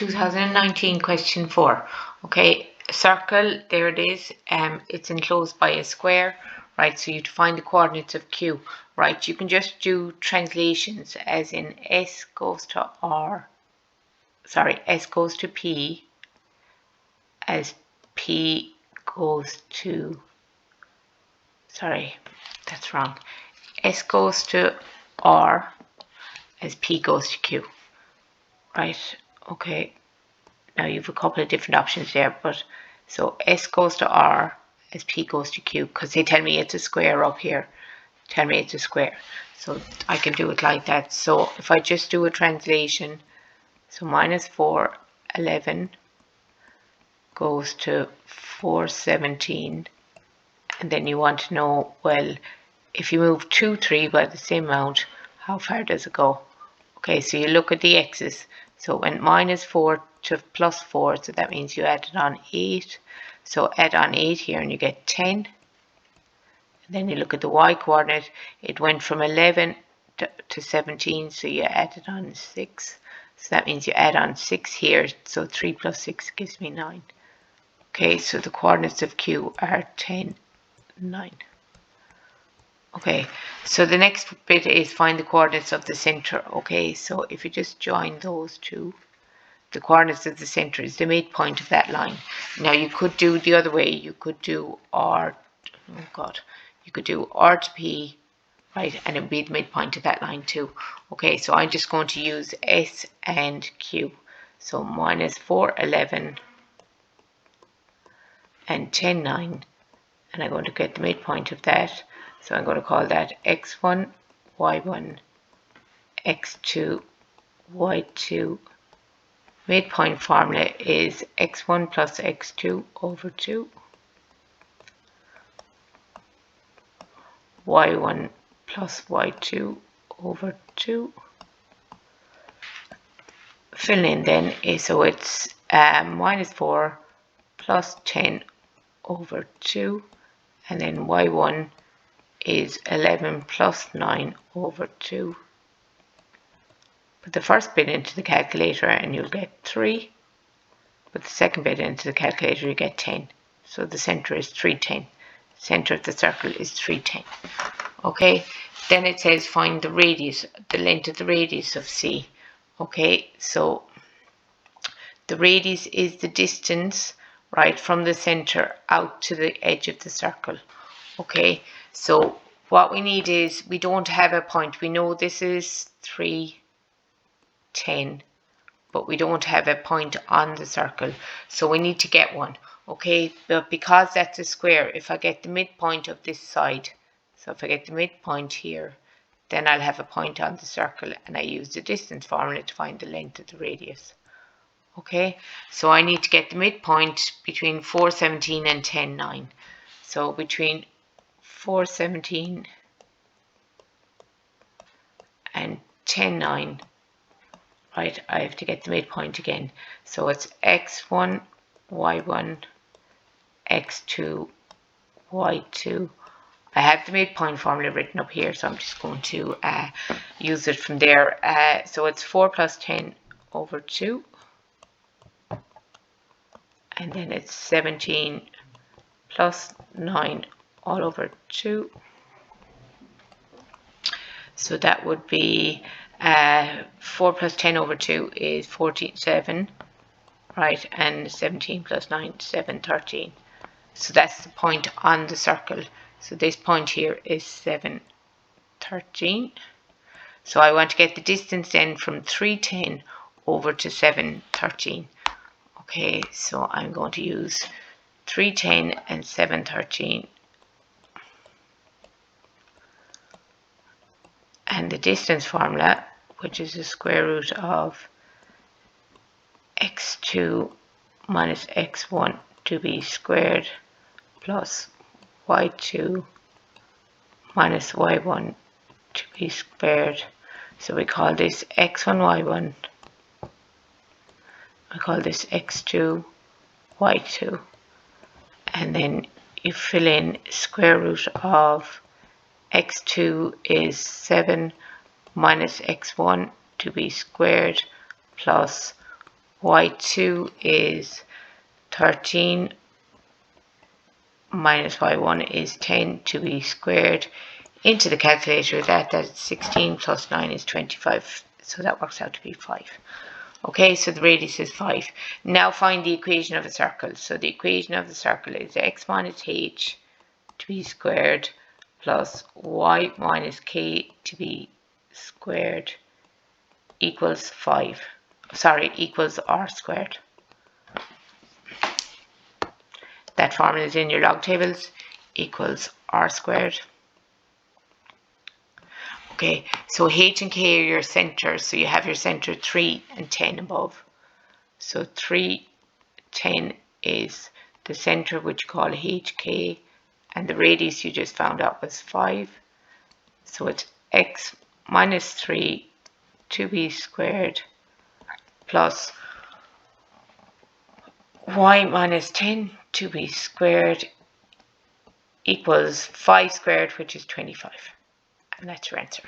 2019 question 4. Okay, circle, there it is. It's enclosed by a square, right? So you have to find the coordinates of Q, right? You can just do translations as in S goes to S goes to P as P goes to, that's wrong. S goes to R as P goes to Q, right? Okay. Now you have a couple of different options there, but so S goes to R as P goes to Q, because they tell me it's a square up here. Tell me it's a square. So I can do it like that. So if I just do a translation, so minus 411 goes to 417. And then you want to know, well, if you move 2, 3 by the same amount, how far does it go? Okay, so you look at the x's. So it went minus 4 to plus 4, so that means you added on 8. So add on 8 here and you get 10. And then you look at the y coordinate, it went from 11 to 17, so you added on 6. So that means you add on 6 here, so 3 plus 6 gives me 9. Okay, so the coordinates of Q are 10, 9. Okay, so the next bit is find the coordinates of the center. Okay, so if you just join those two, the coordinates of the center is the midpoint of that line. Now you could do the other way. You could do R, you could do R to P, right, and it would be the midpoint of that line too. Okay, so I'm just going to use S and Q. So minus 411 and 10, 9, and I'm going to get the midpoint of that. So I'm going to call that x1, y1, x2, y2. Midpoint formula is x1 plus x2 over 2, y1 plus y2 over 2. Fill in then, so it's minus 4 plus 10 over 2, and then y1 is 11 plus 9 over 2. Put the first bit into the calculator and you'll get 3. Put the second bit into the calculator, you get 10. So the center is 310. Center of the circle is 310. Okay, then it says find the radius, the length of the radius of C. Okay, so the radius is the distance, right, from the center out to the edge of the circle. Okay, so what we need is, we don't have a point. We know this is 310, but we don't have a point on the circle. So we need to get one. Okay, but because that's a square, if I get the midpoint of this side, so if I get the midpoint here, then I'll have a point on the circle, and I use the distance formula to find the length of the radius. Okay, so I need to get the midpoint between 417 and 10, 9. So between 417 and 10, 9, right, I have to get the midpoint again. So it's x1, y1, x2, y2. I have the midpoint formula written up here, so I'm just going to use it from there. So it's 4 plus 10 over 2. And then it's 17 plus 9 all over 2. So that would be 4 plus 10 over 2 is 7, right? And 17 plus 9, 7, 13. So that's the point on the circle. So this point here is 7, 13. So I want to get the distance then from 310 over to 7, 13. Okay, so I'm going to use 310 and 7, 13. And the distance formula, which is the square root of x2 minus x1 to be squared plus y2 minus y1 to be squared. So we call this x1, y1. I call this x2, y2. And then you fill in square root of x2 is 7 minus x1 to be squared plus y2 is 13 minus y1 is 10 2b squared. Into the calculator, that's 16 plus 9 is 25, so that works out to be 5. Okay, so the radius is 5. Now find the equation of a circle. So the equation of the circle is x minus h to be squared plus y minus k to be squared equals equals r squared. That formula is in your log tables, equals r squared. Okay, so h and k are your centers. So you have your center 3 and 10 above. So 3, 10 is the center, which you call hk, and the radius you just found out was 5. So it's x minus 3 2b squared plus y minus 10 2b squared equals 5 squared, which is 25. And that's your answer.